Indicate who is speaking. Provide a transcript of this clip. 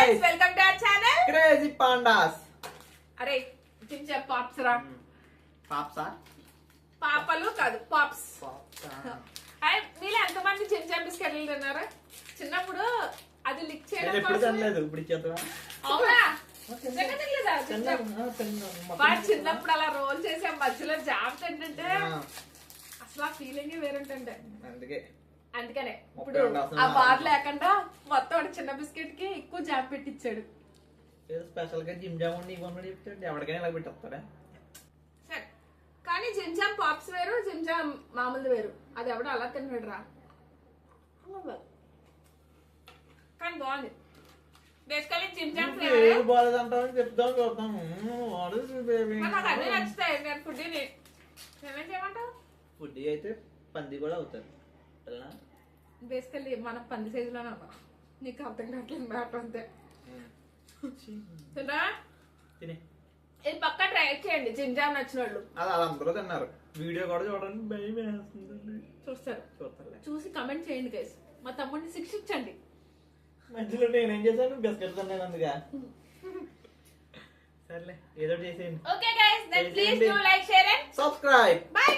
Speaker 1: guys, welcome to our channel
Speaker 2: Crazy Pandas.
Speaker 1: అరే Chincha pops రా
Speaker 2: Pops are?
Speaker 1: పాపలు కాదు పాప్స్
Speaker 2: Pops
Speaker 1: అరే మీరు ఎంతమంది చించా బిస్కెట్లు తిన్నారా చిన్నప్పుడు అది లిక్
Speaker 2: నేను
Speaker 1: చేయడం
Speaker 2: ఎప్పుడు
Speaker 1: కోసం
Speaker 2: తినలేదు ఇప్పుడు ఇచ్చేద్దామా
Speaker 1: అవునా నిజంగా తినలేదా చించా వాడు చిన్నప్పుడు అలా రోల్ చేసే మధ్యలో జామ్ తింటుంటే అసలు ఆ ఫీలింగ్ వేరుంటుండే
Speaker 2: అందుకే
Speaker 1: అందుకనే ఇప్పుడు ఆ బార్ లేకుండా మొత్తం వాడు చిన్న బిస్కెట్ కి ఎక్కువ జామ్ పెట్టించాడు
Speaker 2: ఏదో స్పెషల్ గా జిమ్ జామ్ ఉండి ఇవ్వమని చెప్తాడు ఎవరికైనా ఇలా పెట్టేస్తాడా
Speaker 1: సరే కానీ జింజామ్ పాప్స్ వేరు జింజామ్ మామూలు వేరు అది ఎవడో అలా తిన్నాడు రా కానీ బాగుంది బేసికలీ జింజామ్ ఫ్లేవర్
Speaker 2: ఏది బాగాలేదంటావని చెప్తాం చూద్దాం
Speaker 1: నాకు అన్నీ నచ్చుతాయి నేను ఫుడ్ ఏమేం చేయమంటావు
Speaker 2: ఫుడ్ అయితే పంది కూడా అవుతారు
Speaker 1: బేసికల్లీ మన పంది సైజులోనే ఉన్నా నీకు అర్థం కావట్లేదు మ్యాటర్ అంతే తినరా
Speaker 2: తినే
Speaker 1: ఇది పక్కా ట్రై చేయండి జింజామ్ నచ్చిన వాళ్ళు
Speaker 2: అది అందరూ తిన్నారు వీడియో కూడా చూడండి భయం వేస్తుంది
Speaker 1: చూస్తారు
Speaker 2: చూస్తారులే
Speaker 1: చూసి కమెంట్ చేయండి గైస్ మా తమ్ముడిని శిక్షించండి
Speaker 2: మధ్యలో నేనేం చేశాను బిస్కెట్ తిన్నాను అందుగా సర్లే ఏదో చేసేయండి
Speaker 1: okay guys then please do like share and
Speaker 2: subscribe
Speaker 1: by